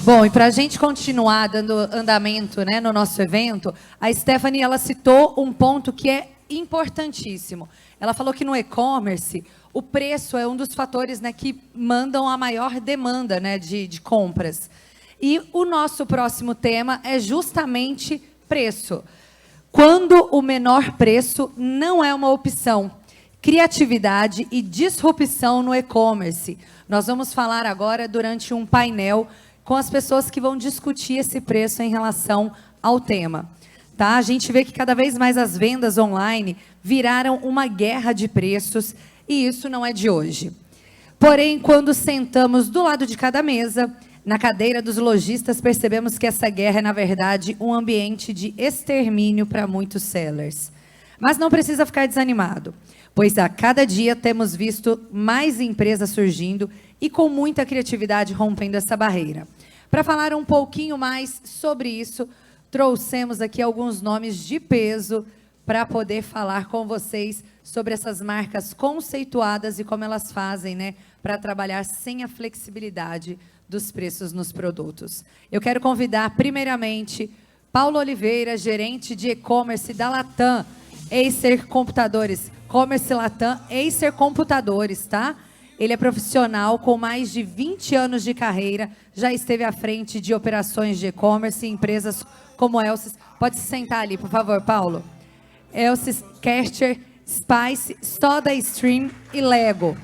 Bom, e para a gente continuar dando andamento, né, no nosso evento, a Stephanie ela citou um ponto que é importantíssimo. Ela falou que no e-commerce o preço é um dos fatores, né, que mandam a maior demanda, né, de compras. E o nosso próximo tema é justamente preço. Quando o menor preço não é uma opção. Criatividade e disrupção no e-commerce. Nós vamos falar agora durante um painel com as pessoas que vão discutir esse preço em relação ao tema. Tá? A gente vê que cada vez mais as vendas online viraram uma guerra de preços e isso não é de hoje. Porém, quando sentamos do lado de cada mesa, na cadeira dos lojistas, percebemos que essa guerra é, na verdade, um ambiente de extermínio para muitos sellers. Mas não precisa ficar desanimado, pois a cada dia temos visto mais empresas surgindo e com muita criatividade rompendo essa barreira. Para falar um pouquinho mais sobre isso, trouxemos aqui alguns nomes de peso para poder falar com vocês sobre essas marcas conceituadas e como elas fazem, né, para trabalhar sem a flexibilidade dos preços nos produtos. Eu quero convidar, primeiramente, Paulo Oliveira, gerente de e-commerce da Latam, Acer Computadores, Commerce Latam, Acer Computadores, tá? Ele é profissional com mais de 20 anos de carreira, já esteve à frente de operações de e-commerce em empresas como Elsys. Pode se sentar ali, por favor, Paulo. Elsys, Caster, Spice, SodaStream e Lego.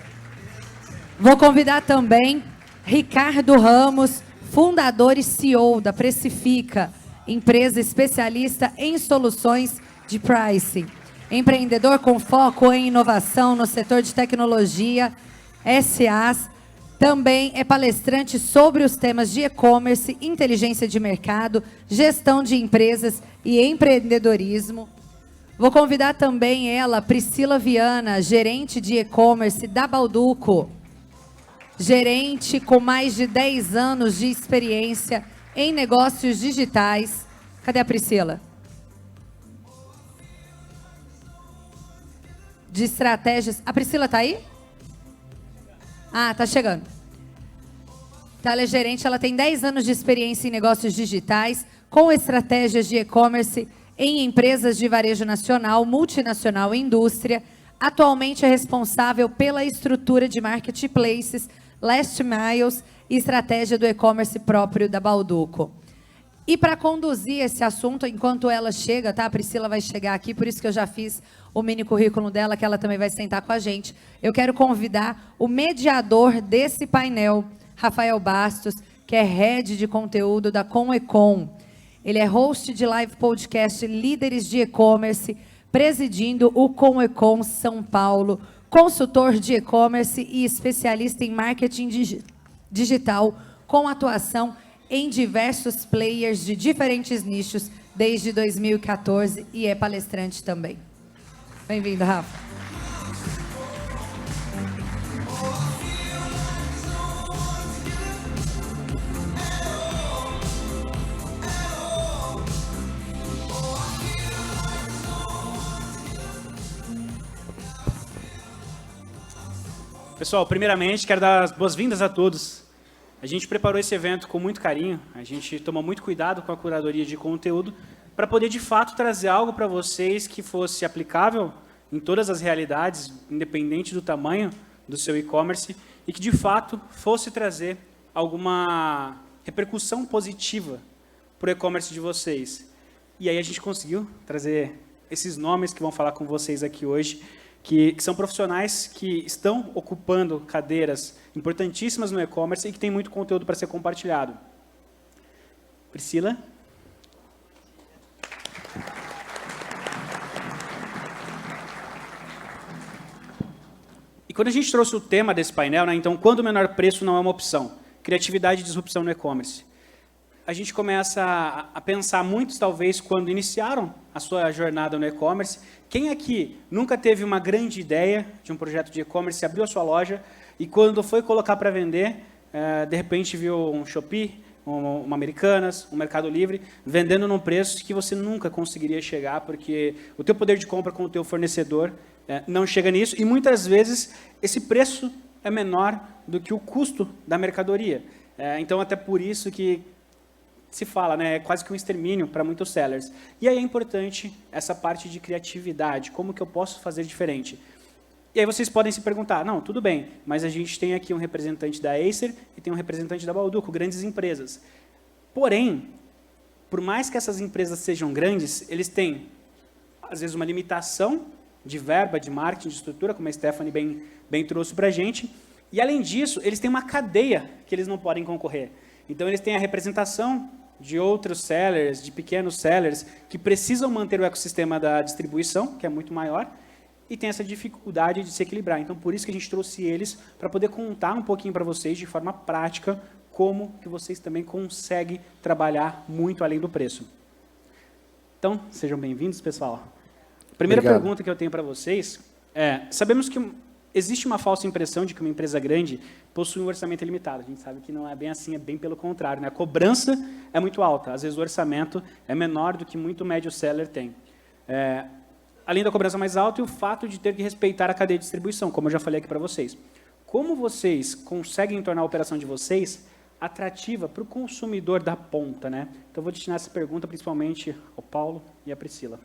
Vou convidar também Ricardo Ramos, fundador e CEO da Precifica, empresa especialista em soluções de pricing. Empreendedor com foco em inovação no setor de tecnologia, SaaS. Também é palestrante sobre os temas de e-commerce, inteligência de mercado, gestão de empresas e empreendedorismo. Vou convidar também ela, Priscila Viana, gerente de e-commerce da Balduco. Gerente com mais de 10 anos de experiência em negócios digitais. Cadê a Priscila? De estratégias. A Priscila está aí? Ah, está chegando. Então, ela é gerente, ela tem 10 anos de experiência em negócios digitais, com estratégias de e-commerce em empresas de varejo nacional, multinacional e indústria. Atualmente é responsável pela estrutura de marketplaces, last miles e estratégia do e-commerce próprio da Balduco. E para conduzir esse assunto, enquanto ela chega, tá? A Priscila vai chegar aqui, por isso que eu já fiz o mini currículo dela, que ela também vai sentar com a gente. Eu quero convidar o mediador desse painel, Rafael Bastos, que é head de conteúdo da ComEcom. Ele é host de live podcast Líderes de E-Commerce, presidindo o ComEcom São Paulo, consultor de e-commerce e especialista em marketing digital, com atuação em diversos players de diferentes nichos desde 2014 e é palestrante também. Bem-vindo, Rafa. Pessoal, primeiramente, quero dar as boas-vindas a todos. A gente preparou esse evento com muito carinho, a gente tomou muito cuidado com a curadoria de conteúdo para poder, de fato, trazer algo para vocês que fosse aplicável em todas as realidades, independente do tamanho do seu e-commerce, e que, de fato, fosse trazer alguma repercussão positiva para o e-commerce de vocês. E aí a gente conseguiu trazer esses nomes que vão falar com vocês aqui hoje, que são profissionais que estão ocupando cadeiras importantíssimas no e-commerce e que tem muito conteúdo para ser compartilhado. Priscila. E quando a gente trouxe o tema desse painel, né, então, quando o menor preço não é uma opção, criatividade e disrupção no e-commerce, a gente começa a pensar, muitos talvez, quando iniciaram a sua jornada no e-commerce, quem aqui nunca teve uma grande ideia de um projeto de e-commerce, abriu a sua loja e quando foi colocar para vender, de repente viu um Shopee, uma Americanas, um Mercado Livre, vendendo num preço que você nunca conseguiria chegar, porque o teu poder de compra com o teu fornecedor não chega nisso, e muitas vezes esse preço é menor do que o custo da mercadoria. Então, até por isso que se fala, né, é quase que um extermínio para muitos sellers. E aí é importante essa parte de criatividade, como que eu posso fazer diferente? E aí vocês podem se perguntar, não, tudo bem, mas a gente tem aqui um representante da Acer e tem um representante da Balduco, grandes empresas. Porém, por mais que essas empresas sejam grandes, eles têm, às vezes, uma limitação de verba, de marketing, de estrutura, como a Stephanie bem trouxe para a gente, e, além disso, eles têm uma cadeia que eles não podem concorrer. Então, eles têm a representação de outros sellers, de pequenos sellers, que precisam manter o ecossistema da distribuição, que é muito maior, e tem essa dificuldade de se equilibrar. Então, por isso que a gente trouxe eles, para poder contar um pouquinho para vocês, de forma prática, como que vocês também conseguem trabalhar muito além do preço. Então, sejam bem-vindos, pessoal. A primeira pergunta que eu tenho para vocês é, sabemos que existe uma falsa impressão de que uma empresa grande possui um orçamento limitado. A gente sabe que não é bem assim, é bem pelo contrário, né? A cobrança é muito alta, às vezes o orçamento é menor do que muito médio seller tem. Além da cobrança mais alta e o fato de ter que respeitar a cadeia de distribuição, como eu já falei aqui para vocês. Como vocês conseguem tornar a operação de vocês atrativa para o consumidor da ponta, né? Então, eu vou destinar essa pergunta principalmente ao Paulo e à Priscila.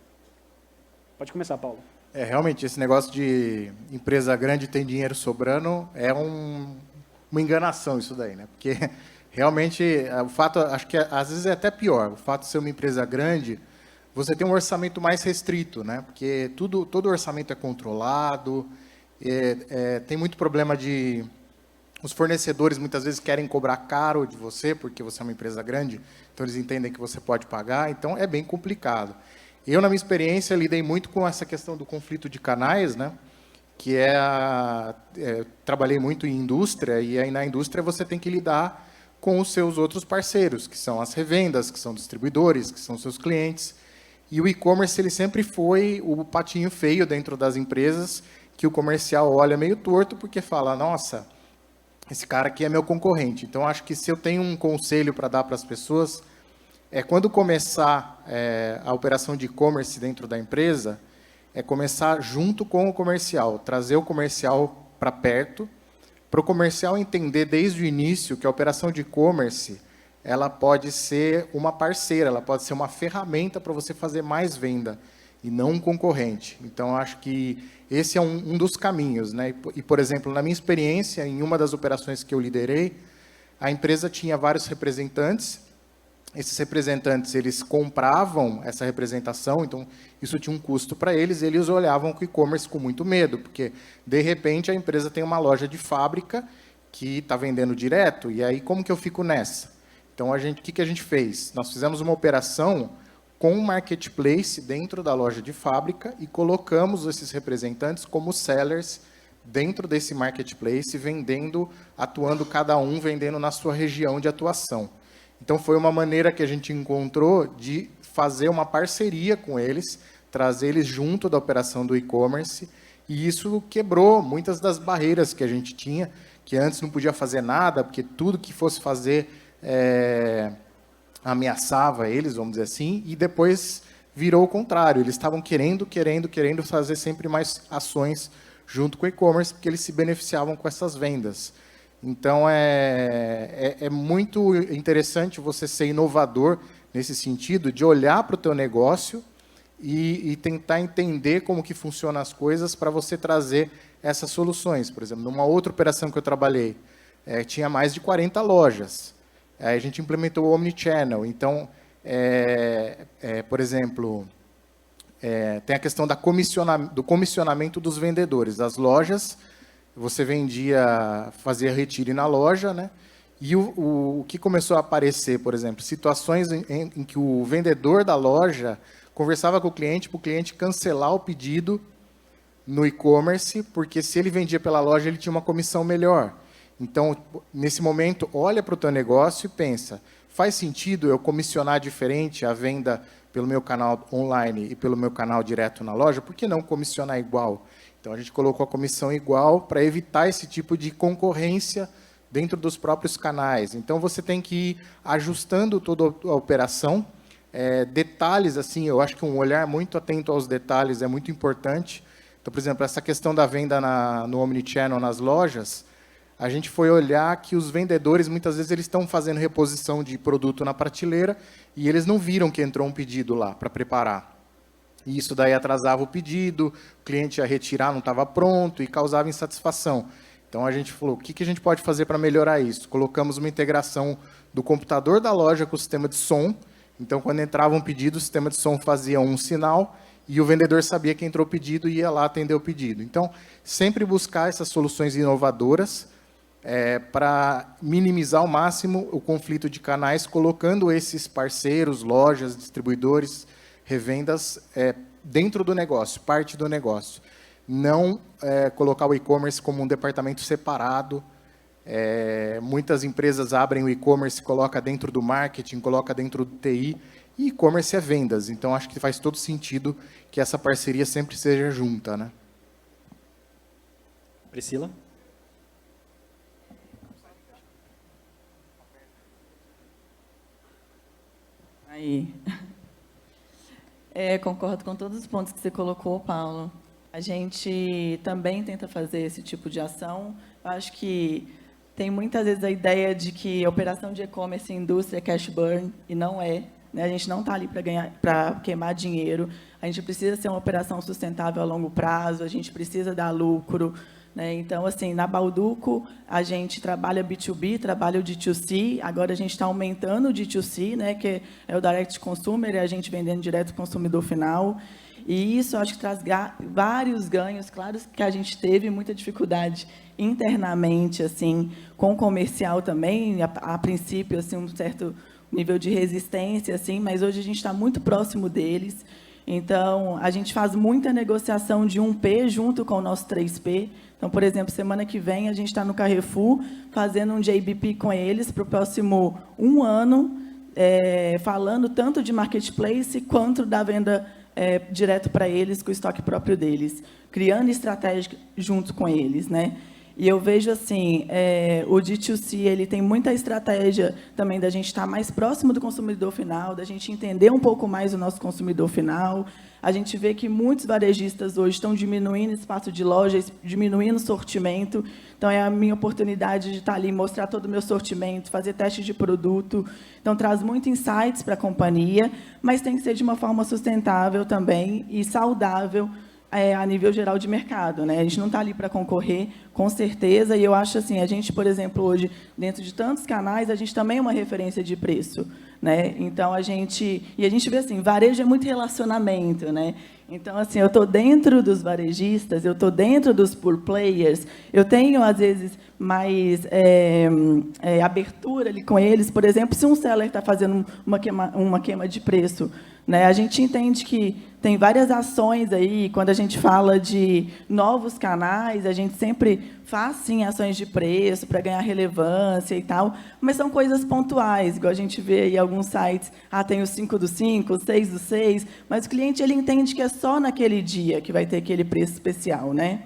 Pode começar, Paulo. Realmente, esse negócio de empresa grande tem dinheiro sobrando é uma enganação isso daí, né? Porque, realmente, o fato, acho que às vezes é até pior, o fato de ser uma empresa grande, você tem um orçamento mais restrito, né? Porque todo orçamento é controlado, tem muito problema de... Os fornecedores muitas vezes querem cobrar caro de você, porque você é uma empresa grande, então eles entendem que você pode pagar, então é bem complicado. Eu, na minha experiência, lidei muito com essa questão do conflito de canais, né? Que trabalhei muito em indústria, e aí na indústria você tem que lidar com os seus outros parceiros, que são as revendas, que são distribuidores, que são seus clientes. E o e-commerce ele sempre foi o patinho feio dentro das empresas, que o comercial olha meio torto, porque fala, nossa, esse cara aqui é meu concorrente. Então, acho que se eu tenho um conselho para dar para as pessoas, quando começar a operação de e-commerce dentro da empresa, começar junto com o comercial, trazer o comercial para perto, para o comercial entender desde o início que a operação de e-commerce ela pode ser uma parceira, ela pode ser uma ferramenta para você fazer mais venda, e não um concorrente. Então, acho que esse é um dos caminhos, né? E, por exemplo, na minha experiência, em uma das operações que eu liderei, a empresa tinha vários representantes. Esses representantes, eles compravam essa representação, então isso tinha um custo para eles, e eles olhavam o e-commerce com muito medo, porque, de repente, a empresa tem uma loja de fábrica que está vendendo direto, e aí como que eu fico nessa? Então, o que a gente fez? Nós fizemos uma operação com um marketplace dentro da loja de fábrica e colocamos esses representantes como sellers dentro desse marketplace, atuando cada um, vendendo na sua região de atuação. Então, foi uma maneira que a gente encontrou de fazer uma parceria com eles, trazer eles junto da operação do e-commerce, e isso quebrou muitas das barreiras que a gente tinha, que antes não podia fazer nada, porque tudo que fosse fazer ameaçava eles, vamos dizer assim, e depois virou o contrário. Eles estavam querendo fazer sempre mais ações junto com o e-commerce, porque eles se beneficiavam com essas vendas. Então, é muito interessante você ser inovador nesse sentido, de olhar para o teu negócio e tentar entender como que funcionam as coisas para você trazer essas soluções. Por exemplo, numa outra operação que eu trabalhei, tinha mais de 40 lojas. A gente implementou o Omnichannel. Então, por exemplo, tem a questão do comissionamento dos vendedores. As lojas, você fazia retire na loja, né? E o que começou a aparecer, por exemplo, situações em que o vendedor da loja conversava com o cliente para o cliente cancelar o pedido no e-commerce, porque se ele vendia pela loja, ele tinha uma comissão melhor. Então, nesse momento, olha para o teu negócio e pensa, faz sentido eu comissionar diferente a venda pelo meu canal online e pelo meu canal direto na loja? Por que não comissionar igual? Então, a gente colocou a comissão igual para evitar esse tipo de concorrência dentro dos próprios canais. Então, você tem que ir ajustando toda a operação. Detalhes, assim, eu acho que um olhar muito atento aos detalhes é muito importante. Então, por exemplo, essa questão da venda no Omnichannel nas lojas, a gente foi olhar que os vendedores, muitas vezes, eles estão fazendo reposição de produto na prateleira e eles não viram que entrou um pedido lá para preparar. E isso daí atrasava o pedido, o cliente ia retirar, não estava pronto e causava insatisfação. Então, a gente falou, o que a gente pode fazer para melhorar isso? Colocamos uma integração do computador da loja com o sistema de som. Então, quando entrava um pedido, o sistema de som fazia um sinal e o vendedor sabia que entrou o pedido e ia lá atender o pedido. Então, sempre buscar essas soluções inovadoras para minimizar ao máximo o conflito de canais, colocando esses parceiros, lojas, distribuidores, revendas dentro do negócio, parte do negócio. Não colocar o e-commerce como um departamento separado. Muitas empresas abrem o e-commerce, coloca dentro do marketing, coloca dentro do TI, e e-commerce é vendas. Então, acho que faz todo sentido que essa parceria sempre seja junta, né? Priscila? Aí. Concordo com todos os pontos que você colocou, Paulo. A gente também tenta fazer esse tipo de ação. Eu acho que tem muitas vezes a ideia de que a operação de e-commerce e indústria é cash burn, e não é. Né? A gente não está ali para queimar dinheiro. A gente precisa ser uma operação sustentável a longo prazo, a gente precisa dar lucro. Né? Então, assim, na Bauducco, a gente trabalha B2B, trabalha o D2C, agora a gente está aumentando o D2C, né, que é o Direct Consumer, é a gente vendendo direto ao consumidor final. E isso, acho que traz vários ganhos, claro que a gente teve muita dificuldade internamente, assim, com o comercial também, a princípio, assim, um certo nível de resistência, assim, mas hoje a gente está muito próximo deles. Então, a gente faz muita negociação de 1P junto com o nosso 3P. Então, por exemplo, semana que vem, a gente está no Carrefour fazendo um JBP com eles para o próximo 1 ano, falando tanto de marketplace quanto da venda direto para eles, com o estoque próprio deles, criando estratégia junto com eles, né? E eu vejo assim, o D2C ele tem muita estratégia também da gente estar mais próximo do consumidor final, da gente entender um pouco mais o nosso consumidor final. A gente vê que muitos varejistas hoje estão diminuindo espaço de loja, diminuindo o sortimento. Então, é a minha oportunidade de estar ali, mostrar todo o meu sortimento, fazer teste de produto. Então, traz muito insights para a companhia, mas tem que ser de uma forma sustentável também e saudável a nível geral de mercado, né? A gente não está ali para concorrer, com certeza, e eu acho assim, a gente, por exemplo, hoje, dentro de tantos canais, a gente também é uma referência de preço, né? Então, a gente vê assim, varejo é muito relacionamento, né? Então, assim, eu estou dentro dos varejistas, eu estou dentro dos pure players, eu tenho, às vezes, mais abertura ali com eles. Por exemplo, se um seller está fazendo uma queima de preço, né, a gente entende que tem várias ações aí, quando a gente fala de novos canais, a gente sempre faz, sim, ações de preço para ganhar relevância e tal, mas são coisas pontuais, igual a gente vê aí alguns sites, tem o 5 do 5, o 6 do 6, mas o cliente ele entende que é só naquele dia que vai ter aquele preço especial, né?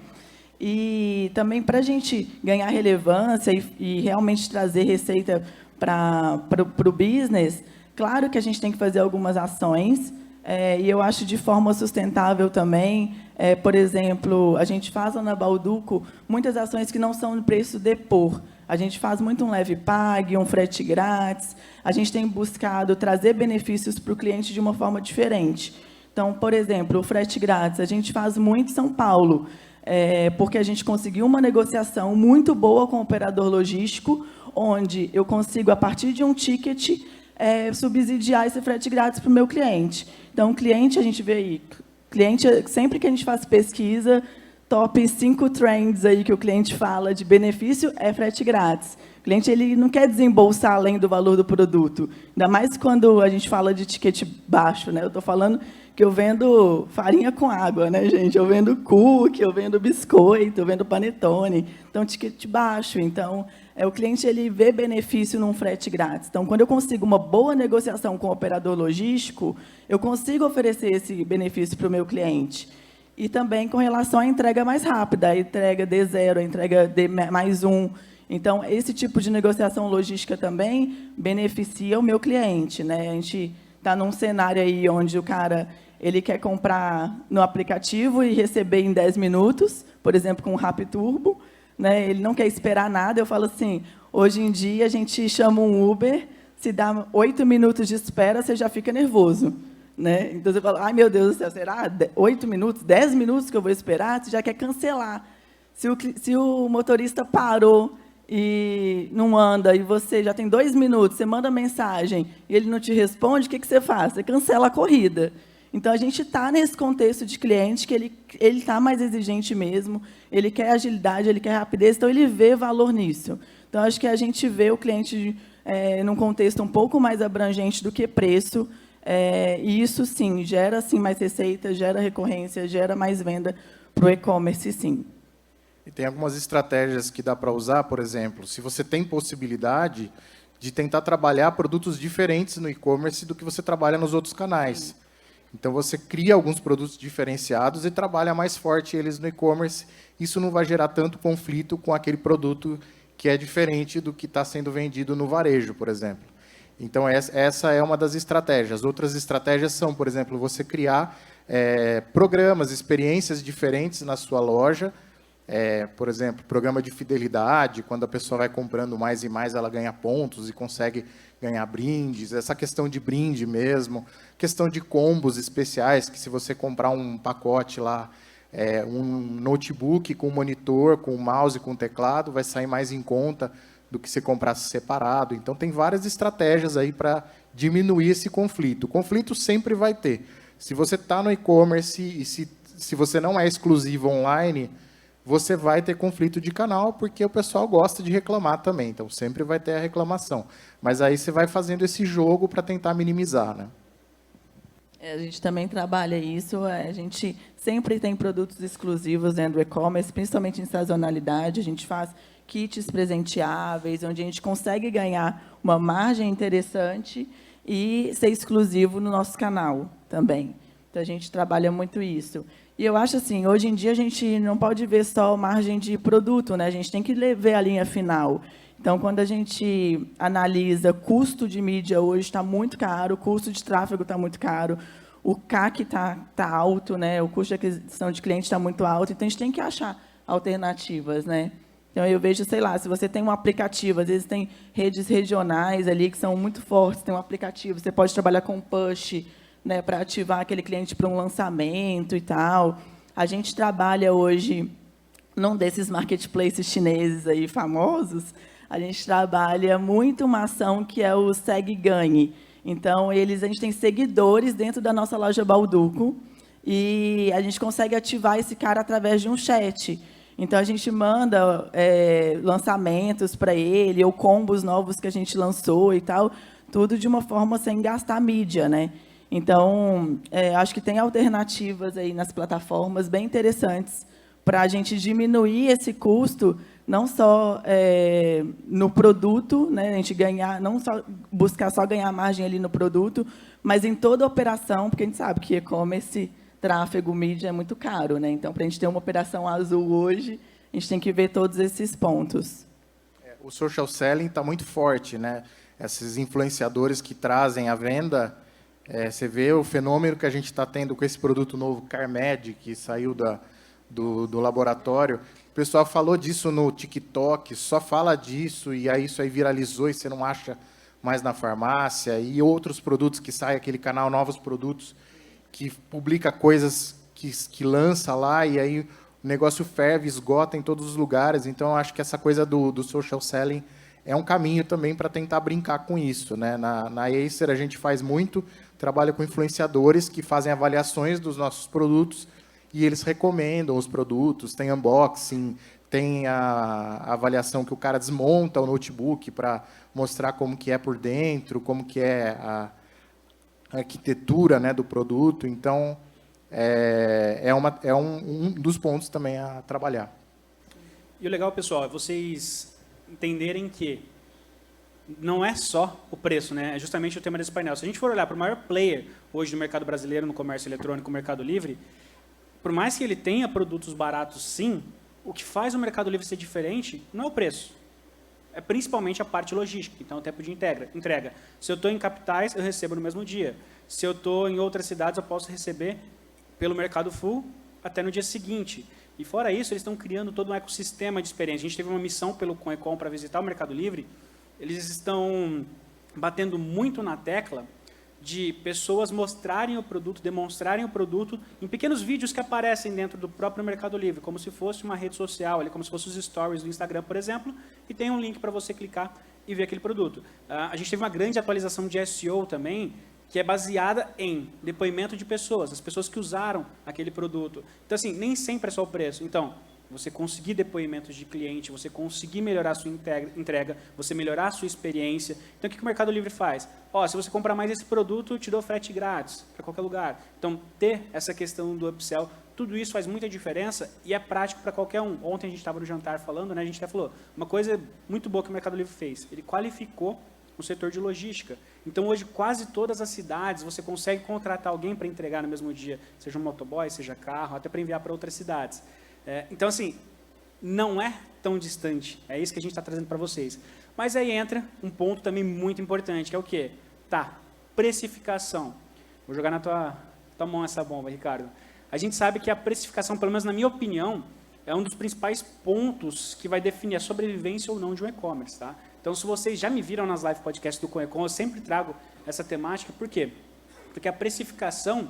E também, para a gente ganhar relevância e realmente trazer receita para o business, claro que a gente tem que fazer algumas ações, e eu acho de forma sustentável também. Por exemplo, a gente faz na Bauducco muitas ações que não são de preço depor. A gente faz muito um leve pague, um frete grátis. A gente tem buscado trazer benefícios para o cliente de uma forma diferente. Então, por exemplo, o frete grátis, a gente faz muito em São Paulo, porque a gente conseguiu uma negociação muito boa com o operador logístico, onde eu consigo, a partir de um ticket, subsidiar esse frete grátis para o meu cliente. Então, o cliente, a gente vê aí, cliente, sempre que a gente faz pesquisa, top 5 trends aí que o cliente fala de benefício é frete grátis. O cliente ele não quer desembolsar além do valor do produto, ainda mais quando a gente fala de ticket baixo, né? Eu estou falando que eu vendo farinha com água, né, gente? Eu vendo cookie, eu vendo biscoito, eu vendo panetone. Então, ticket baixo. Então, o cliente ele vê benefício num frete grátis. Então, quando eu consigo uma boa negociação com o operador logístico, eu consigo oferecer esse benefício para o meu cliente. E também com relação à entrega mais rápida, a entrega D0, a entrega D+1. Então, esse tipo de negociação logística também beneficia o meu cliente, né? A gente está num cenário aí onde o cara ele quer comprar no aplicativo e receber em 10 minutos, por exemplo, com o Rappi Turbo, né? Ele não quer esperar nada. Eu falo assim, hoje em dia a gente chama um Uber, se dá 8 minutos de espera, você já fica nervoso, né? Então você fala, ai meu Deus do céu, será 8 minutos, 10 minutos que eu vou esperar? Você já quer cancelar. Se o motorista parou e não anda, e você já tem 2 minutos, você manda mensagem e ele não te responde, o que você faz? Você cancela a corrida. Então, a gente está nesse contexto de cliente que ele está mais exigente mesmo, ele quer agilidade, ele quer rapidez, então ele vê valor nisso. Então, acho que a gente vê o cliente num contexto um pouco mais abrangente do que preço, e isso, sim, gera sim, mais receita, gera recorrência, gera mais venda para o e-commerce, sim. E tem algumas estratégias que dá para usar, por exemplo, se você tem possibilidade de tentar trabalhar produtos diferentes no e-commerce do que você trabalha nos outros canais. Então, você cria alguns produtos diferenciados e trabalha mais forte eles no e-commerce. Isso não vai gerar tanto conflito com aquele produto que é diferente do que está sendo vendido no varejo, por exemplo. Então, essa é uma das estratégias. Outras estratégias são, por exemplo, você criar programas, experiências diferentes na sua loja. Por exemplo, programa de fidelidade, quando a pessoa vai comprando mais e mais, ela ganha pontos e consegue ganhar brindes, essa questão de brinde mesmo, questão de combos especiais, que se você comprar um pacote lá, um notebook com monitor, com mouse, com teclado, vai sair mais em conta do que se comprasse separado. Então, tem várias estratégias aí para diminuir esse conflito. O conflito sempre vai ter. Se você está no e-commerce e se você não é exclusivo online, você vai ter conflito de canal, porque o pessoal gosta de reclamar também. Então, sempre vai ter a reclamação. Mas aí você vai fazendo esse jogo para tentar minimizar, né? A gente também trabalha isso. A gente sempre tem produtos exclusivos dentro do e-commerce, principalmente em sazonalidade. A gente faz kits presenteáveis, onde a gente consegue ganhar uma margem interessante e ser exclusivo no nosso canal também. Então, a gente trabalha muito isso. E eu acho assim, hoje em dia a gente não pode ver só margem de produto, né? A gente tem que ver a linha final. Então, quando a gente analisa custo de mídia hoje está muito caro, o custo de tráfego está muito caro, o CAC está alto, né? O custo de aquisição de cliente está muito alto, então a gente tem que achar alternativas, né? Então, eu vejo, sei lá, se você tem um aplicativo, às vezes tem redes regionais ali que são muito fortes, tem um aplicativo, você pode trabalhar com push, né, para ativar aquele cliente para um lançamento e tal. A gente trabalha hoje num desses marketplaces chineses aí famosos, a gente trabalha muito uma ação que é o Segue Ganhe. Então, a gente tem seguidores dentro da nossa loja Balduco e a gente consegue ativar esse cara através de um chat. Então, a gente manda lançamentos para ele, ou combos novos que a gente lançou e tal, tudo de uma forma sem gastar mídia, né? Então, acho que tem alternativas aí nas plataformas bem interessantes para a gente diminuir esse custo, não só no produto, né, a gente ganhar, não só buscar só ganhar margem ali no produto, mas em toda a operação, porque a gente sabe que e-commerce, tráfego, mídia é muito caro, né? Então, para a gente ter uma operação azul hoje, a gente tem que ver todos esses pontos. O social selling está muito forte, né? Esses influenciadores que trazem a venda. Você vê o fenômeno que a gente está tendo com esse produto novo, Carmed, que saiu do laboratório. O pessoal falou disso no TikTok, só fala disso, e aí isso aí viralizou e você não acha mais na farmácia. E outros produtos que saem, aquele canal Novos Produtos, que publica coisas que lança lá, e aí o negócio ferve, esgota em todos os lugares. Então, eu acho que essa coisa do social selling é um caminho também para tentar brincar com isso, né? Na Acer, a gente faz muito, trabalha com influenciadores que fazem avaliações dos nossos produtos e eles recomendam os produtos, tem unboxing, tem a avaliação que o cara desmonta o notebook para mostrar como que é por dentro, como que é a arquitetura, né, do produto. Então, é um dos pontos também a trabalhar. E o legal, pessoal, é vocês entenderem que não é só o preço, né? É justamente o tema desse painel. Se a gente for olhar para o maior player hoje no mercado brasileiro, no comércio eletrônico, no Mercado Livre, por mais que ele tenha produtos baratos, sim, o que faz o Mercado Livre ser diferente não é o preço. É principalmente a parte logística, então o tempo de entrega. Se eu estou em capitais, eu recebo no mesmo dia. Se eu estou em outras cidades, eu posso receber pelo Mercado Full até no dia seguinte. E fora isso, eles estão criando todo um ecossistema de experiência. A gente teve uma missão pelo Conecom para visitar o Mercado Livre. Eles estão batendo muito na tecla de pessoas mostrarem o produto, demonstrarem o produto em pequenos vídeos que aparecem dentro do próprio Mercado Livre, como se fosse uma rede social, ali, como se fossem os stories do Instagram, por exemplo, e tem um link para você clicar e ver aquele produto. A gente teve uma grande atualização de SEO também, que é baseada em depoimento de pessoas, as pessoas que usaram aquele produto. Então, assim, nem sempre é só o preço. Então, você conseguir depoimentos de cliente, você conseguir melhorar a sua entrega, você melhorar a sua experiência. Então, o que o Mercado Livre faz? Ó, se você comprar mais esse produto, eu te dou frete grátis para qualquer lugar. Então, ter essa questão do upsell, tudo isso faz muita diferença e é prático para qualquer um. Ontem a gente estava no jantar falando, né, a gente até falou, uma coisa muito boa que o Mercado Livre fez, ele qualificou o setor de logística. Então, hoje, quase todas as cidades, você consegue contratar alguém para entregar no mesmo dia, seja um motoboy, seja carro, até para enviar para outras cidades. Então, assim, não é tão distante. É isso que a gente está trazendo para vocês. Mas aí entra um ponto também muito importante, que é o quê? Tá, precificação. Vou jogar na tua mão essa bomba, Ricardo. A gente sabe que a precificação, pelo menos na minha opinião, é um dos principais pontos que vai definir a sobrevivência ou não de um e-commerce, tá? Então, se vocês já me viram nas live podcasts do Conecom, eu sempre trago essa temática. Por quê? Porque a precificação,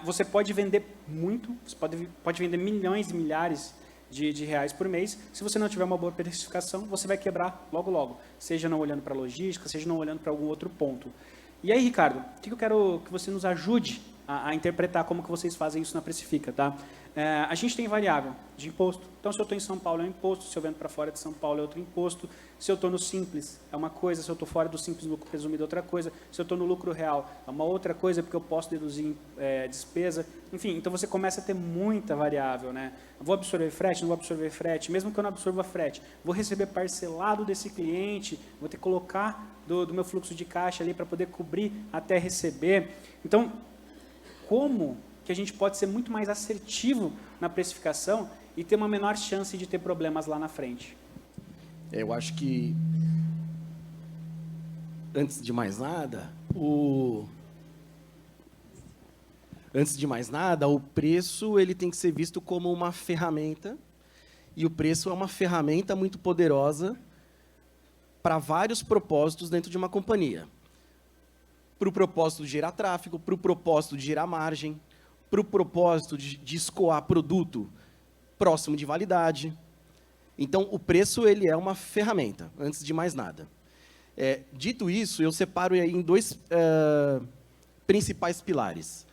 você pode vender muito, você pode vender milhões e milhares de reais por mês. Se você não tiver uma boa precificação, você vai quebrar logo, logo. Seja não olhando para a logística, seja não olhando para algum outro ponto. E aí, Ricardo, o que eu quero que você nos ajude a interpretar como que vocês fazem isso na Precifica, tá? A gente tem variável de imposto. Então, se eu estou em São Paulo, é um imposto. Se eu vendo para fora de São Paulo, é outro imposto. Se eu estou no Simples, é uma coisa. Se eu estou fora do Simples, lucro presumido, é outra coisa. Se eu estou no lucro real, é uma outra coisa, porque eu posso deduzir despesa. Enfim, então você começa a ter muita variável, né? Vou absorver frete, não vou absorver frete. Mesmo que eu não absorva frete, vou receber parcelado desse cliente, vou ter que colocar do meu fluxo de caixa ali para poder cobrir até receber. Então, como que a gente pode ser muito mais assertivo na precificação e ter uma menor chance de ter problemas lá na frente? Eu acho que, antes de mais nada, o preço ele tem que ser visto como uma ferramenta, e o preço é uma ferramenta muito poderosa para vários propósitos dentro de uma companhia. Para o propósito de gerar tráfego, para o propósito de gerar margem, para o propósito de escoar produto próximo de validade. Então, o preço ele é uma ferramenta, antes de mais nada. Dito isso, eu separo aí em dois principais pilares.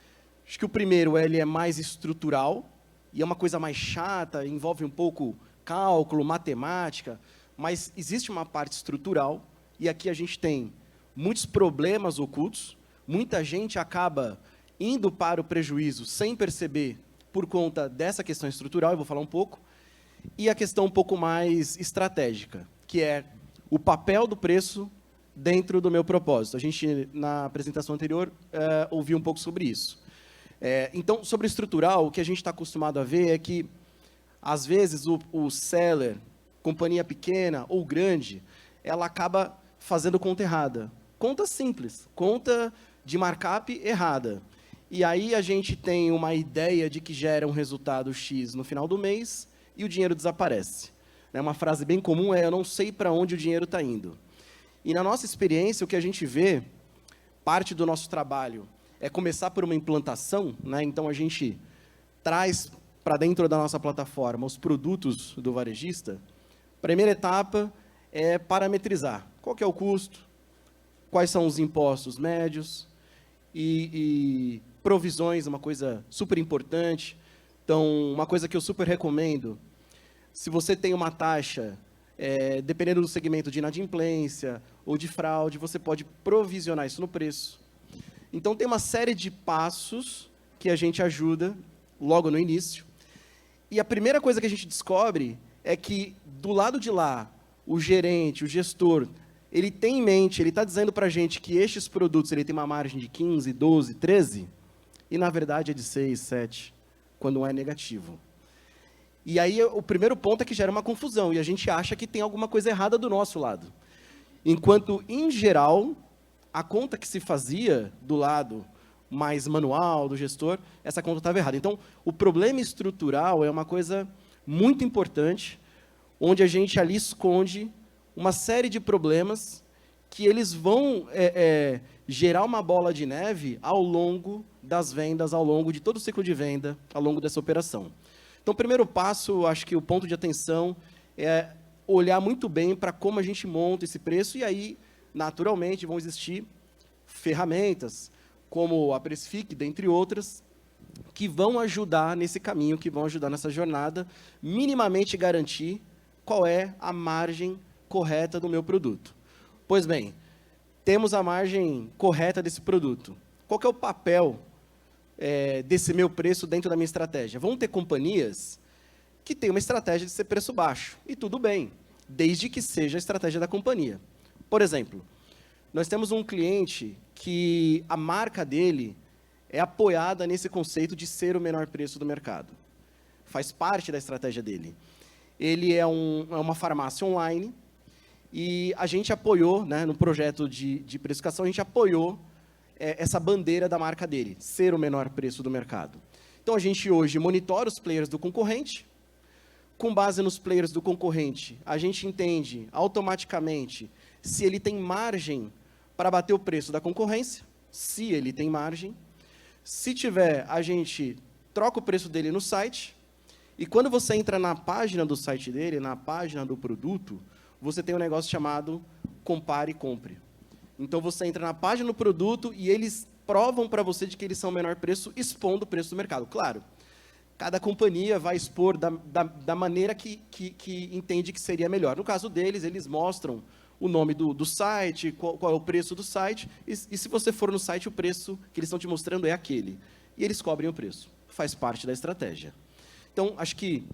Acho que o primeiro ele é mais estrutural, e é uma coisa mais chata, envolve um pouco cálculo, matemática, mas existe uma parte estrutural, e aqui a gente tem muitos problemas ocultos, muita gente acaba indo para o prejuízo sem perceber por conta dessa questão estrutural, eu vou falar um pouco, e a questão um pouco mais estratégica, que é o papel do preço dentro do meu propósito. A gente, na apresentação anterior, ouviu um pouco sobre isso. Então, sobre estrutural, o que a gente está acostumado a ver é que, às vezes, o seller, companhia pequena ou grande, ela acaba fazendo conta errada. Conta simples, conta de markup errada. E aí a gente tem uma ideia de que gera um resultado X no final do mês e o dinheiro desaparece. Uma frase bem comum é: eu não sei para onde o dinheiro está indo. E na nossa experiência, o que a gente vê, parte do nosso trabalho é começar por uma implantação, né? Então a gente traz para dentro da nossa plataforma os produtos do varejista. Primeira etapa é parametrizar. Qual que é o custo? Quais são os impostos médios? E provisões, uma coisa super importante. Então, uma coisa que eu super recomendo, se você tem uma taxa, dependendo do segmento de inadimplência ou de fraude, você pode provisionar isso no preço. Então, tem uma série de passos que a gente ajuda logo no início. E a primeira coisa que a gente descobre é que, do lado de lá, o gerente, o gestor, ele tem em mente, ele está dizendo para a gente que estes produtos ele tem uma margem de 15, 12, 13, e na verdade é de 6, 7, quando é negativo. E aí o primeiro ponto é que gera uma confusão, e a gente acha que tem alguma coisa errada do nosso lado. Enquanto, em geral, a conta que se fazia do lado mais manual do gestor, essa conta estava errada. Então, o problema estrutural é uma coisa muito importante, onde a gente ali esconde uma série de problemas que eles vão gerar uma bola de neve ao longo das vendas, ao longo de todo o ciclo de venda, ao longo dessa operação. Então, o primeiro passo, acho que o ponto de atenção é olhar muito bem para como a gente monta esse preço, e aí, naturalmente, vão existir ferramentas, como a Precific, dentre outras, que vão ajudar nesse caminho, que vão ajudar nessa jornada, minimamente garantir qual é a margem correta do meu produto. Pois bem, temos a margem correta desse produto. Qual que é o papel desse meu preço dentro da minha estratégia? Vão ter companhias que têm uma estratégia de ser preço baixo, e tudo bem, desde que seja a estratégia da companhia. Por exemplo, nós temos um cliente que a marca dele é apoiada nesse conceito de ser o menor preço do mercado. Faz parte da estratégia dele. Ele é uma farmácia online, e a gente apoiou, né, no projeto de precificação, a gente apoiou essa bandeira da marca dele, ser o menor preço do mercado. Então, a gente hoje monitora os players do concorrente. Com base nos players do concorrente, a gente entende automaticamente se ele tem margem para bater o preço da concorrência, se ele tem margem. Se tiver, a gente troca o preço dele no site, e quando você entra na página do site dele, na página do produto, você tem um negócio chamado Compare e Compre. Então, você entra na página do produto e eles provam para você de que eles são o menor preço, expondo o preço do mercado. Claro, cada companhia vai expor da maneira que entende que seria melhor. No caso deles, eles mostram o nome do site, qual é o preço do site, e se você for no site, o preço que eles estão te mostrando é aquele. E eles cobrem o preço. Faz parte da estratégia. Então, acho que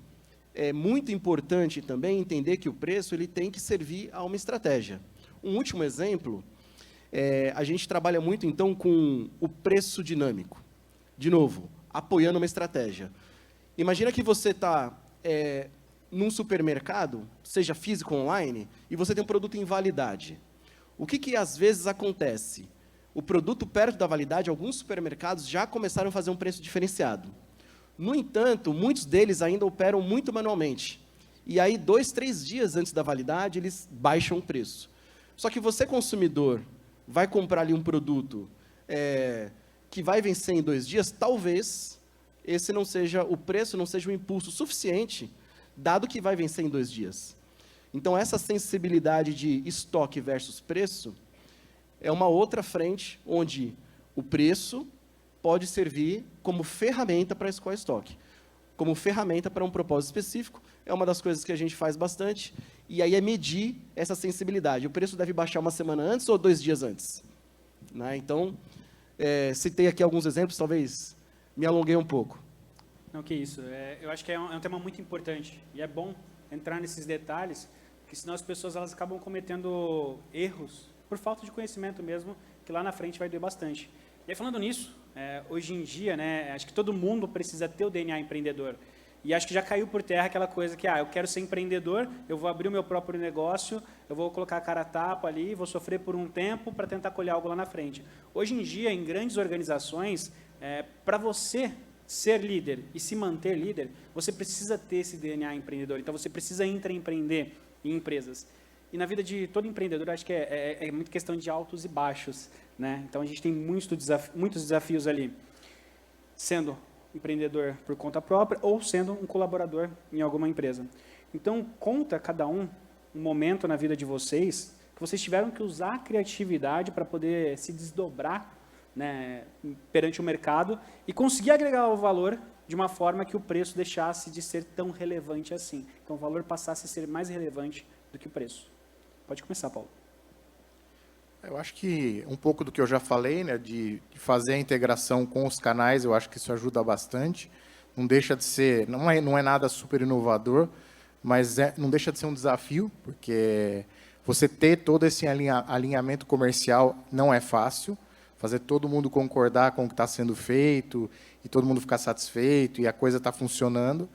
é muito importante também entender que o preço ele tem que servir a uma estratégia. Um último exemplo, a gente trabalha muito, então, com o preço dinâmico. De novo, apoiando uma estratégia. Imagina que você está num supermercado, seja físico ou online, e você tem um produto em validade. O que às vezes acontece? O produto perto da validade, alguns supermercados já começaram a fazer um preço diferenciado. No entanto, muitos deles ainda operam muito manualmente. E aí, 2, 3 dias antes da validade, eles baixam o preço. Só que você, consumidor, vai comprar ali um produto que vai vencer em 2 dias, talvez esse não seja, o preço não seja um impulso suficiente, dado que vai vencer em 2 dias. Então, essa sensibilidade de estoque versus preço é uma outra frente onde o preço pode servir como ferramenta para escoar estoque. Como ferramenta para um propósito específico, é uma das coisas que a gente faz bastante, e aí é medir essa sensibilidade. O preço deve baixar uma semana antes ou 2 dias antes? Né? Então, citei aqui alguns exemplos, talvez me alonguei um pouco. Não, que isso. Eu acho que é um tema muito importante, e é bom entrar nesses detalhes, porque senão as pessoas elas acabam cometendo erros, por falta de conhecimento mesmo, que lá na frente vai doer bastante. E aí, falando nisso, hoje em dia, né, acho que todo mundo precisa ter o DNA empreendedor. E acho que já caiu por terra aquela coisa que, eu quero ser empreendedor, eu vou abrir o meu próprio negócio, eu vou colocar a cara a tapa ali, vou sofrer por um tempo para tentar colher algo lá na frente. Hoje em dia, em grandes organizações, para você ser líder e se manter líder, você precisa ter esse DNA empreendedor. Então, você precisa empreender em empresas. E na vida de todo empreendedor, acho que é muito questão de altos e baixos, né? Então, a gente tem muitos desafios ali, sendo empreendedor por conta própria ou sendo um colaborador em alguma empresa. Então, conta cada um momento na vida de vocês que vocês tiveram que usar a criatividade para poder se desdobrar, né, perante o mercado e conseguir agregar o valor de uma forma que o preço deixasse de ser tão relevante assim. Então, o valor passasse a ser mais relevante do que o preço. Pode começar, Paulo. Eu acho que um pouco do que eu já falei, né, de fazer a integração com os canais, eu acho que isso ajuda bastante. Não deixa de ser, não é nada super inovador, mas não deixa de ser um desafio, porque você ter todo esse alinhamento comercial não é fácil. Fazer todo mundo concordar com o que está sendo feito e todo mundo ficar satisfeito e a coisa está funcionando.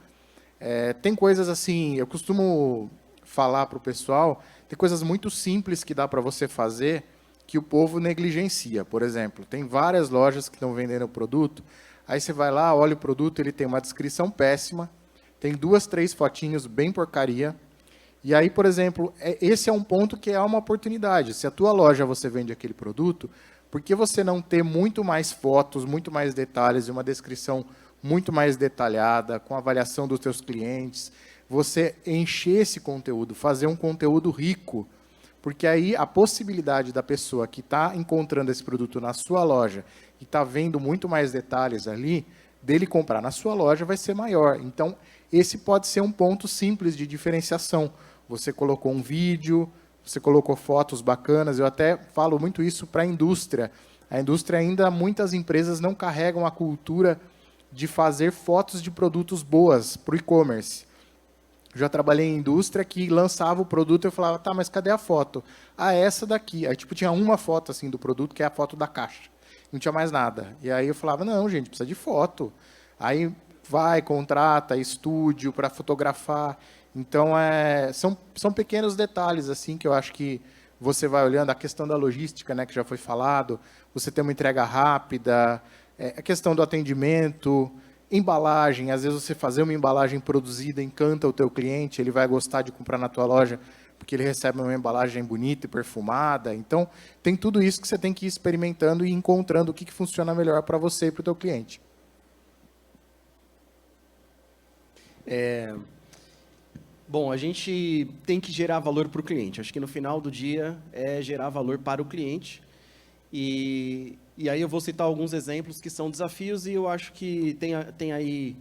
Tem coisas assim, eu costumo falar para o pessoal, tem coisas muito simples que dá para você fazer que o povo negligencia. Por exemplo, tem várias lojas que estão vendendo o produto, aí você vai lá, olha o produto, ele tem uma descrição péssima, tem 2, 3 fotinhos bem porcaria. E aí, por exemplo, esse é um ponto que é uma oportunidade. Se a tua loja você vende aquele produto, por que você não ter muito mais fotos, muito mais detalhes e uma descrição muito mais detalhada, com avaliação dos teus clientes, você encher esse conteúdo, fazer um conteúdo rico, porque aí a possibilidade da pessoa que está encontrando esse produto na sua loja e está vendo muito mais detalhes ali, dele comprar na sua loja vai ser maior. Então, esse pode ser um ponto simples de diferenciação. Você colocou um vídeo, você colocou fotos bacanas, eu até falo muito isso para a indústria. A indústria ainda, muitas empresas não carregam a cultura de fazer fotos de produtos boas para o e-commerce. Já trabalhei em indústria que lançava o produto e eu falava, tá, mas cadê a foto? Ah, essa daqui. Aí tipo, tinha uma foto assim, do produto, que é a foto da caixa. Não tinha mais nada. E aí eu falava, não, gente, precisa de foto. Aí vai, contrata estúdio para fotografar. Então, são pequenos detalhes assim que eu acho que você vai olhando. A questão da logística, né, que já foi falado, você tem uma entrega rápida, a questão do atendimento, embalagem. Às vezes, você fazer uma embalagem produzida encanta o teu cliente, ele vai gostar de comprar na tua loja, porque ele recebe uma embalagem bonita e perfumada. Então, tem tudo isso que você tem que ir experimentando e encontrando o que funciona melhor para você e para o teu cliente. Bom, a gente tem que gerar valor para o cliente. Acho que no final do dia é gerar valor para o cliente. E aí eu vou citar alguns exemplos que são desafios e eu acho que tem aí,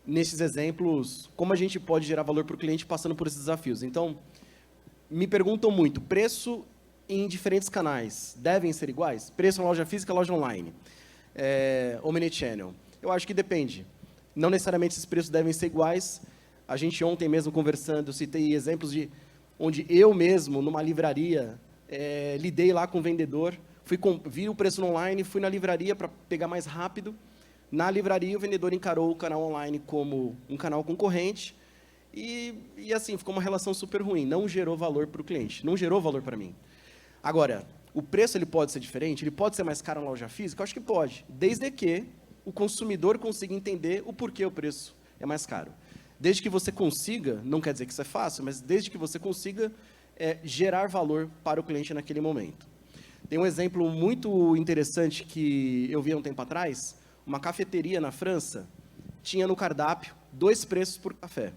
nesses exemplos, como a gente pode gerar valor para o cliente passando por esses desafios. Então, me perguntam muito, preço em diferentes canais devem ser iguais? Preço na loja física, loja online, omnichannel. Eu acho que depende. Não necessariamente esses preços devem ser iguais. A gente ontem mesmo conversando, citei exemplos de onde eu mesmo, numa livraria, lidei lá com o vendedor, vi o preço no online, fui na livraria para pegar mais rápido. Na livraria, o vendedor encarou o canal online como um canal concorrente e assim, ficou uma relação super ruim. Não gerou valor para o cliente, não gerou valor para mim. Agora, o preço ele pode ser diferente? Ele pode ser mais caro na loja física? Eu acho que pode, desde que o consumidor consiga entender o porquê o preço é mais caro. Desde que você consiga, não quer dizer que isso é fácil, mas desde que você consiga gerar valor para o cliente naquele momento. Tem um exemplo muito interessante que eu vi há um tempo atrás. Uma cafeteria na França tinha no cardápio 2 preços por café.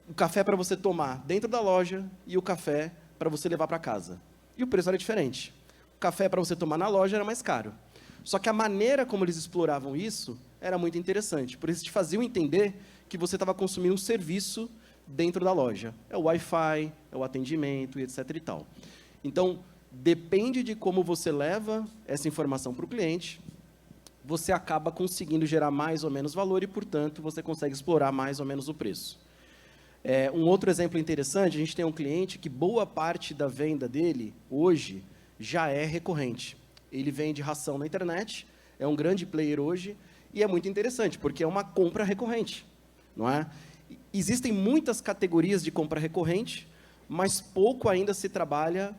O café para você tomar dentro da loja e o café para você levar para casa. E o preço era diferente. O café para você tomar na loja era mais caro. Só que a maneira como eles exploravam isso era muito interessante, porque eles te faziam entender que você estava consumindo um serviço dentro da loja. É o Wi-Fi, é o atendimento, e etc. e tal. Então, depende de como você leva essa informação para o cliente, você acaba conseguindo gerar mais ou menos valor e, portanto, você consegue explorar mais ou menos o preço. Um outro exemplo interessante, a gente tem um cliente que boa parte da venda dele, hoje, já é recorrente. Ele vende ração na internet, é um grande player hoje, e é muito interessante, porque é uma compra recorrente, não é? Existem muitas categorias de compra recorrente, mas pouco ainda se trabalha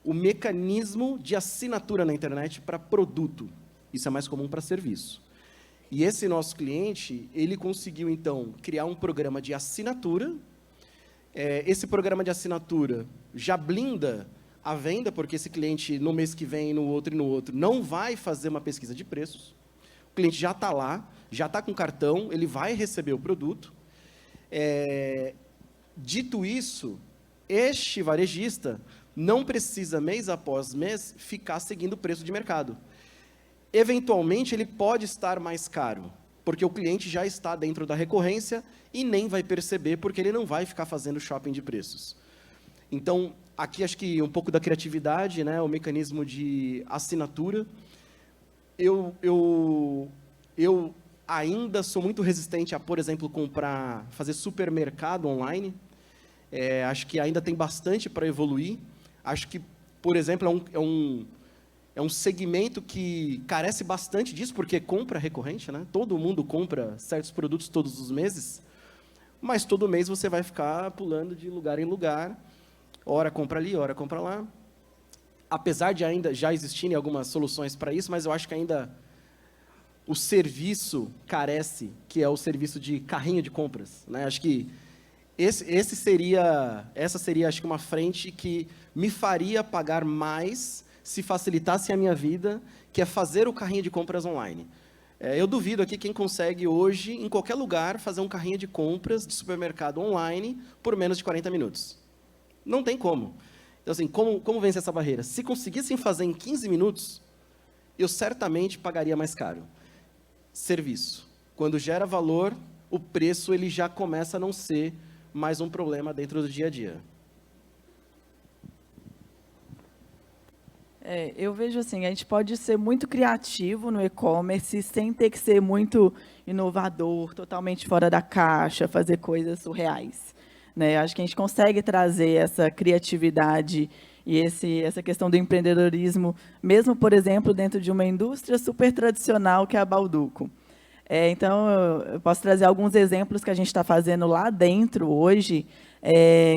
o mecanismo de assinatura na internet para produto. Isso é mais comum para serviço. E esse nosso cliente, ele conseguiu, então, criar um programa de assinatura. Esse programa de assinatura já blinda a venda, porque esse cliente, no mês que vem, no outro e no outro, não vai fazer uma pesquisa de preços. O cliente já está lá, já está com cartão, ele vai receber o produto. Dito isso, este varejista não precisa, mês após mês, ficar seguindo o preço de mercado. Eventualmente, ele pode estar mais caro, porque o cliente já está dentro da recorrência e nem vai perceber, porque ele não vai ficar fazendo shopping de preços. Então, aqui acho que um pouco da criatividade, né, o mecanismo de assinatura. Eu ainda sou muito resistente a, por exemplo, fazer supermercado online. Acho que ainda tem bastante para evoluir. Acho que, por exemplo, é um segmento que carece bastante disso, porque compra recorrente, né? Todo mundo compra certos produtos todos os meses, mas todo mês você vai ficar pulando de lugar em lugar, ora compra ali, ora compra lá. apesar de ainda já existirem algumas soluções para isso, mas eu acho que ainda o serviço carece, que é o serviço de carrinho de compras, né? Acho que essa seria, acho que uma frente que me faria pagar mais se facilitasse a minha vida, que é fazer o carrinho de compras online. Eu duvido aqui quem consegue hoje, em qualquer lugar, fazer um carrinho de compras de supermercado online por menos de 40 minutos. Não tem como. Então, assim, como vencer essa barreira? Se conseguissem fazer em 15 minutos, eu certamente pagaria mais caro. Serviço. Quando gera valor, o preço ele já começa a não ser mais um problema dentro do dia a dia. Eu vejo assim, a gente pode ser muito criativo no e-commerce sem ter que ser muito inovador, totalmente fora da caixa, fazer coisas surreais, né? Acho que a gente consegue trazer essa criatividade e essa questão do empreendedorismo, mesmo, por exemplo, dentro de uma indústria super tradicional que é a Bauducco. Então, eu posso trazer alguns exemplos que a gente está fazendo lá dentro hoje,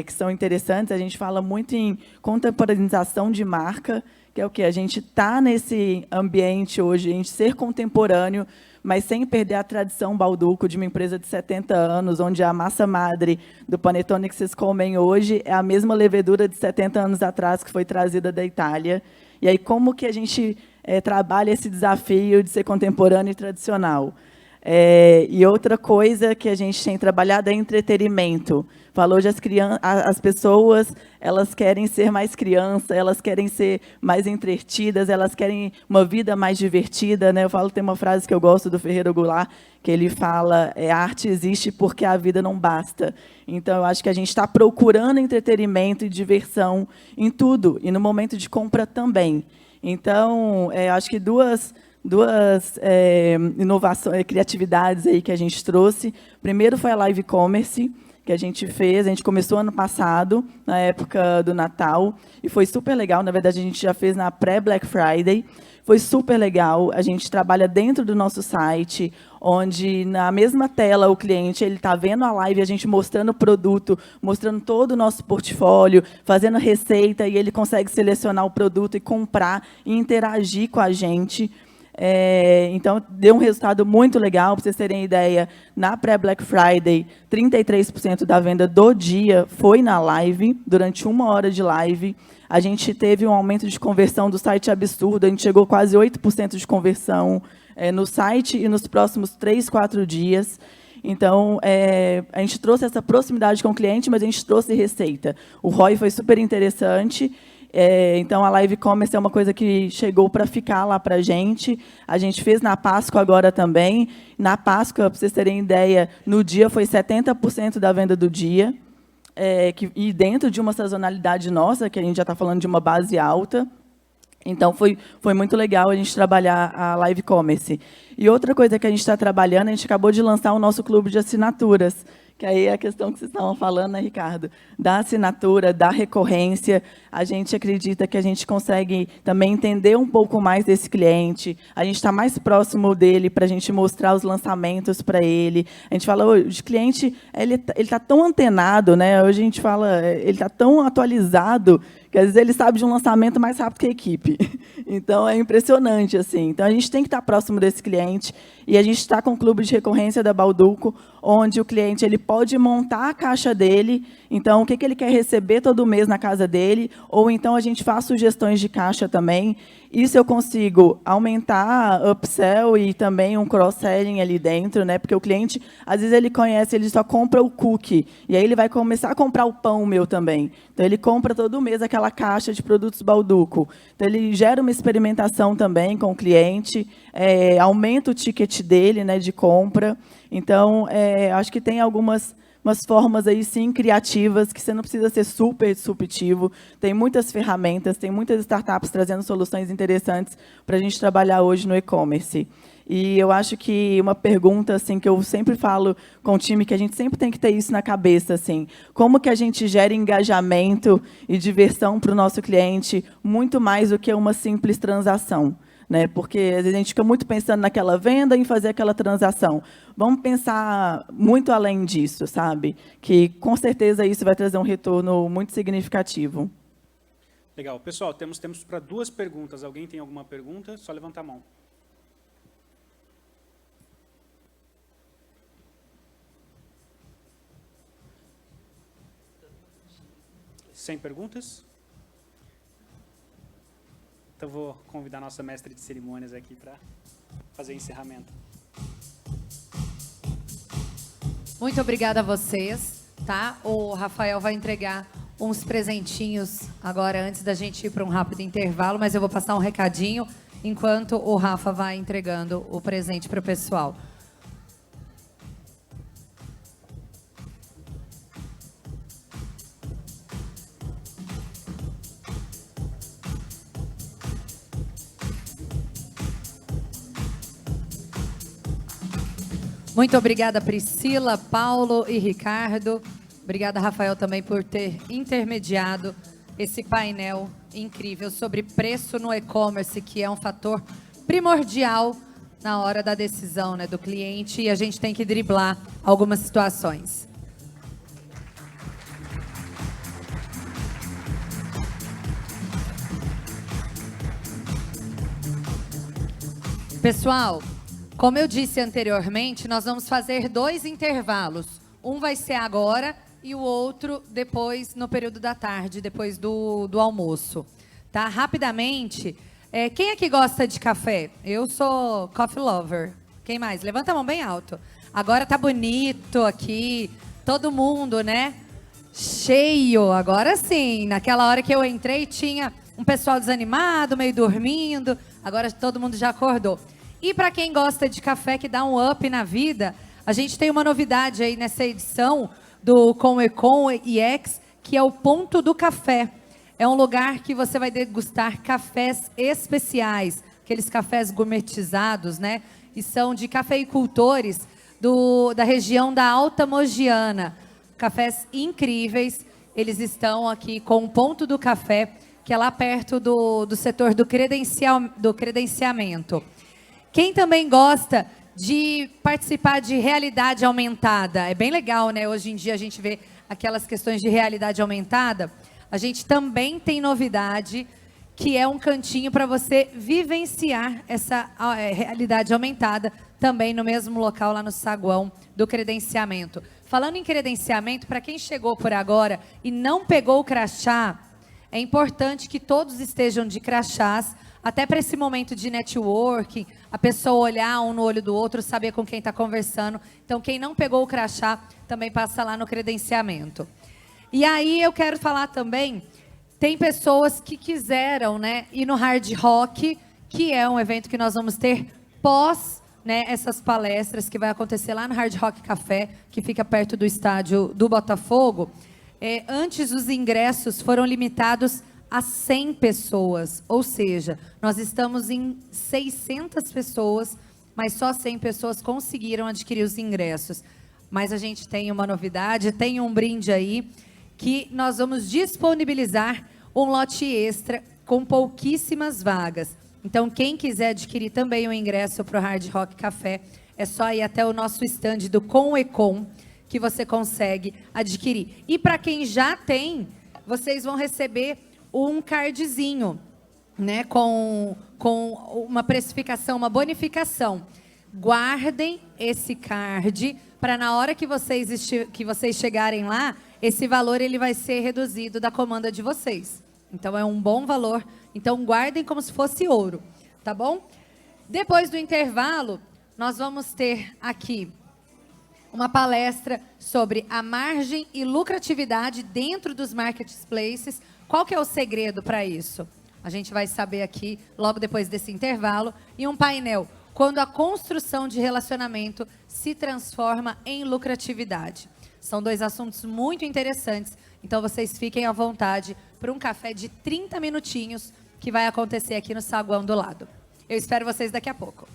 que são interessantes. A gente fala muito em contemporaneização de marca, que é o quê? A gente está nesse ambiente hoje, a gente ser contemporâneo, mas sem perder a tradição Bauducco de uma empresa de 70 anos, onde a massa madre do panetone que vocês comem hoje é a mesma levedura de 70 anos atrás que foi trazida da Itália. E aí, como que a gente trabalha esse desafio de ser contemporâneo e tradicional? E outra coisa que a gente tem trabalhado é entretenimento. Falou de as pessoas, elas querem ser mais criança, elas querem ser mais entretidas, elas querem uma vida mais divertida, né? Eu falo, tem uma frase que eu gosto do Ferreira Goulart, que ele fala, a arte existe porque a vida não basta. Então, eu acho que a gente está procurando entretenimento e diversão em tudo, e no momento de compra também. Então, acho que duas inovações, criatividades aí que a gente trouxe. Primeiro foi a live commerce, que a gente fez. A gente começou ano passado, na época do Natal, e foi super legal. Na verdade, a gente já fez na pré-Black Friday. Foi super legal. A gente trabalha dentro do nosso site, onde, na mesma tela, o cliente está vendo a live, a gente mostrando o produto, mostrando todo o nosso portfólio, fazendo receita, e ele consegue selecionar o produto e comprar e interagir com a gente. Então, deu um resultado muito legal. Para vocês terem ideia, na pré-Black Friday, 33% da venda do dia foi na live, durante 1 hora de live. A gente teve um aumento de conversão do site absurdo, a gente chegou a quase 8% de conversão no site e nos próximos 3, 4 dias. Então, a gente trouxe essa proximidade com o cliente, mas a gente trouxe receita. O ROI foi super interessante. Então, a live commerce é uma coisa que chegou para ficar lá para a gente. A gente fez na Páscoa agora também. Na Páscoa, para vocês terem ideia, no dia foi 70% da venda do dia. E dentro de uma sazonalidade nossa, que a gente já está falando de uma base alta. Então, foi muito legal a gente trabalhar a live commerce. E outra coisa que a gente está trabalhando, a gente acabou de lançar o nosso clube de assinaturas, que aí é a questão que vocês estavam falando, né, Ricardo? Da assinatura, da recorrência. A gente acredita que a gente consegue também entender um pouco mais desse cliente. A gente está mais próximo dele para a gente mostrar os lançamentos para ele. A gente fala, o cliente ele está tão antenado, né? Hoje a gente fala, ele está tão atualizado, que às vezes ele sabe de um lançamento mais rápido que a equipe. Então, é impressionante, assim. Então, a gente tem que estar próximo desse cliente. E a gente está com o clube de recorrência da Bauducco, onde o cliente ele pode montar a caixa dele. Então, o que ele quer receber todo mês na casa dele, ou então a gente faz sugestões de caixa também. Isso eu consigo aumentar upsell e também um cross-selling ali dentro, né? Porque o cliente, às vezes, ele conhece, ele só compra o cookie, e aí ele vai começar a comprar o pão meu também. Então, ele compra todo mês aquela caixa de produtos Bauducco. Então, ele gera uma experimentação também com o cliente, aumenta o ticket dele, né, de compra. Então, acho que tem algumas formas aí, sim, criativas, que você não precisa ser super disruptivo. Tem muitas ferramentas, tem muitas startups trazendo soluções interessantes para a gente trabalhar hoje no e-commerce. E eu acho que uma pergunta assim, que eu sempre falo com o time, que a gente sempre tem que ter isso na cabeça, assim, como que a gente gera engajamento e diversão para o nosso cliente, muito mais do que uma simples transação. Né? Porque às vezes a gente fica muito pensando naquela venda, em fazer aquela transação. Vamos pensar muito além disso, sabe? Que com certeza isso vai trazer um retorno muito significativo. Legal. Pessoal, temos para 2 perguntas. Alguém tem alguma pergunta? Só levantar a mão. Sem perguntas? Então, vou convidar a nossa mestre de cerimônias aqui para fazer o encerramento. Muito obrigada a vocês, tá? O Rafael vai entregar uns presentinhos agora, antes da gente ir para um rápido intervalo, mas eu vou passar um recadinho enquanto o Rafa vai entregando o presente para o pessoal. Muito obrigada, Priscila, Paulo e Ricardo. Obrigada, Rafael, também por ter intermediado esse painel incrível sobre preço no e-commerce, que é um fator primordial na hora da decisão, né, do cliente, e a gente tem que driblar algumas situações. Pessoal, como eu disse anteriormente, nós vamos fazer 2 intervalos. Um vai ser agora e o outro depois, no período da tarde, depois do almoço. Tá? Rapidamente, quem aqui gosta de café? Eu sou coffee lover. Quem mais? Levanta a mão bem alto. Agora tá bonito aqui, todo mundo, né? Cheio, agora sim. Naquela hora que eu entrei, tinha um pessoal desanimado, meio dormindo. Agora todo mundo já acordou. E para quem gosta de café que dá um up na vida, a gente tem uma novidade aí nessa edição do Com Econ EX, que é o Ponto do Café. É um lugar que você vai degustar cafés especiais, aqueles cafés gourmetizados, né? E são de cafeicultores da região da Alta Mogiana. Cafés incríveis. Eles estão aqui com o Ponto do Café, que é lá perto do setor do credenciamento. Quem também gosta de participar de realidade aumentada? É bem legal, né? Hoje em dia a gente vê aquelas questões de realidade aumentada. A gente também tem novidade, que é um cantinho para você vivenciar essa realidade aumentada, também no mesmo local, lá no saguão do credenciamento. Falando em credenciamento, para quem chegou por agora e não pegou o crachá, é importante que todos estejam de crachás, até para esse momento de networking, a pessoa olhar um no olho do outro, saber com quem está conversando. Então, quem não pegou o crachá, também passa lá no credenciamento. E aí, eu quero falar também, tem pessoas que quiseram, né, ir no Hard Rock, que é um evento que nós vamos ter pós, né, essas palestras, que vai acontecer lá no Hard Rock Café, que fica perto do estádio do Botafogo. Antes, os ingressos foram limitados a 100 pessoas, ou seja, nós estamos em 600 pessoas, mas só 100 pessoas conseguiram adquirir os ingressos. Mas a gente tem uma novidade, tem um brinde aí, que nós vamos disponibilizar um lote extra com pouquíssimas vagas. Então, quem quiser adquirir também o ingresso para o Hard Rock Café, é só ir até o nosso stand do Com Econ, que você consegue adquirir. E para quem já tem, vocês vão receber um cardzinho, né, com uma precificação, uma bonificação. Guardem esse card para na hora que vocês chegarem lá, esse valor ele vai ser reduzido da comanda de vocês. Então, é um bom valor. Então, guardem como se fosse ouro, tá bom? Depois do intervalo, nós vamos ter aqui uma palestra sobre a margem e lucratividade dentro dos marketplaces. Qual que é o segredo para isso? A gente vai saber aqui, logo depois desse intervalo, e um painel, quando a construção de relacionamento se transforma em lucratividade. São 2 assuntos muito interessantes, então vocês fiquem à vontade para um café de 30 minutinhos que vai acontecer aqui no saguão do lado. Eu espero vocês daqui a pouco.